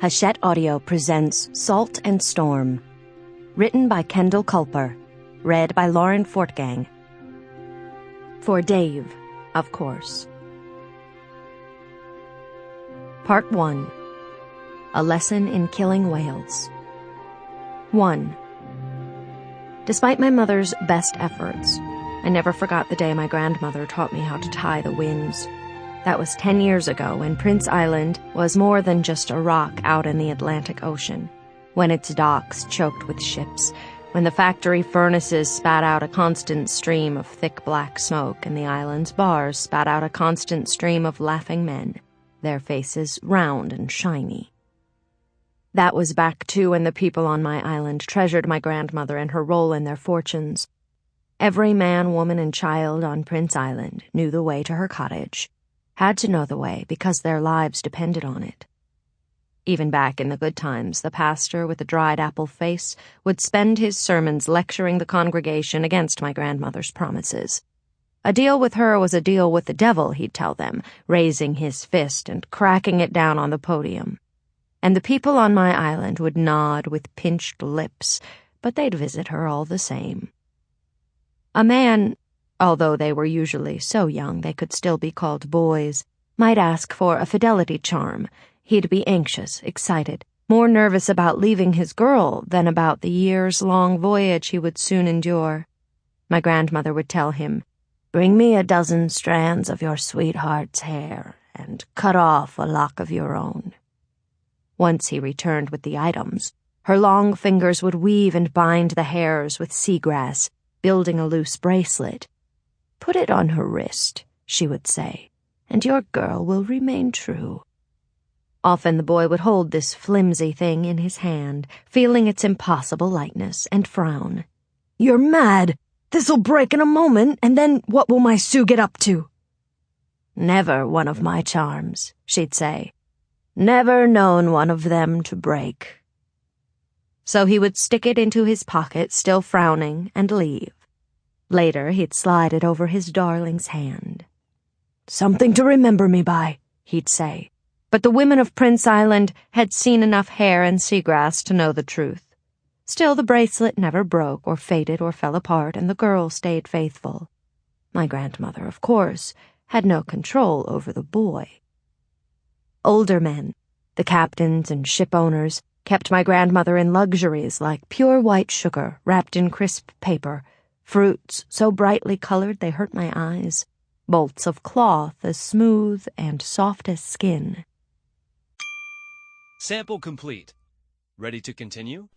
Hachette Audio presents Salt and Storm. Written by Kendall Kulper. Read by Lauren Fortgang. For Dave, of course. Part 1. A Lesson in Killing Whales. 1. Despite my mother's best efforts, I never forgot the day my grandmother taught me how to tie the winds. That was 10 years ago, when Prince Island was more than just a rock out in the Atlantic Ocean, when its docks choked with ships, when the factory furnaces spat out a constant stream of thick black smoke and the island's bars spat out a constant stream of laughing men, their faces round and shiny. That was back, too, when the people on my island treasured my grandmother and her role in their fortunes. Every man, woman, and child on Prince Island knew the way to her cottage, had to know the way because their lives depended on it. Even back in the good times, the pastor with the dried apple face would spend his sermons lecturing the congregation against my grandmother's promises. A deal with her was a deal with the devil, he'd tell them, raising his fist and cracking it down on the podium. And the people on my island would nod with pinched lips, but they'd visit her all the same. A man, although they were usually so young they could still be called boys, might ask for a fidelity charm. He'd be anxious, excited, more nervous about leaving his girl than about the years-long voyage he would soon endure. My grandmother would tell him, "Bring me a dozen strands of your sweetheart's hair, and cut off a lock of your own." Once he returned with the items, her long fingers would weave and bind the hairs with seagrass, building a loose bracelet. "Put it on her wrist," she would say, "and your girl will remain true." Often the boy would hold this flimsy thing in his hand, feeling its impossible lightness, and frown. "You're mad! This'll break in a moment, and then what will my Sue get up to?" "Never one of my charms," she'd say. "Never known one of them to break." So he would stick it into his pocket, still frowning, and leave. Later, he'd slide it over his darling's hand. "Something to remember me by," he'd say. But the women of Prince Island had seen enough hair and seagrass to know the truth. Still, the bracelet never broke or faded or fell apart, and the girl stayed faithful. My grandmother, of course, had no control over the boy. Older men, the captains and ship owners, kept my grandmother in luxuries like pure white sugar wrapped in crisp paper, fruits so brightly colored they hurt my eyes, bolts of cloth as smooth and soft as skin. Sample complete. Ready to continue?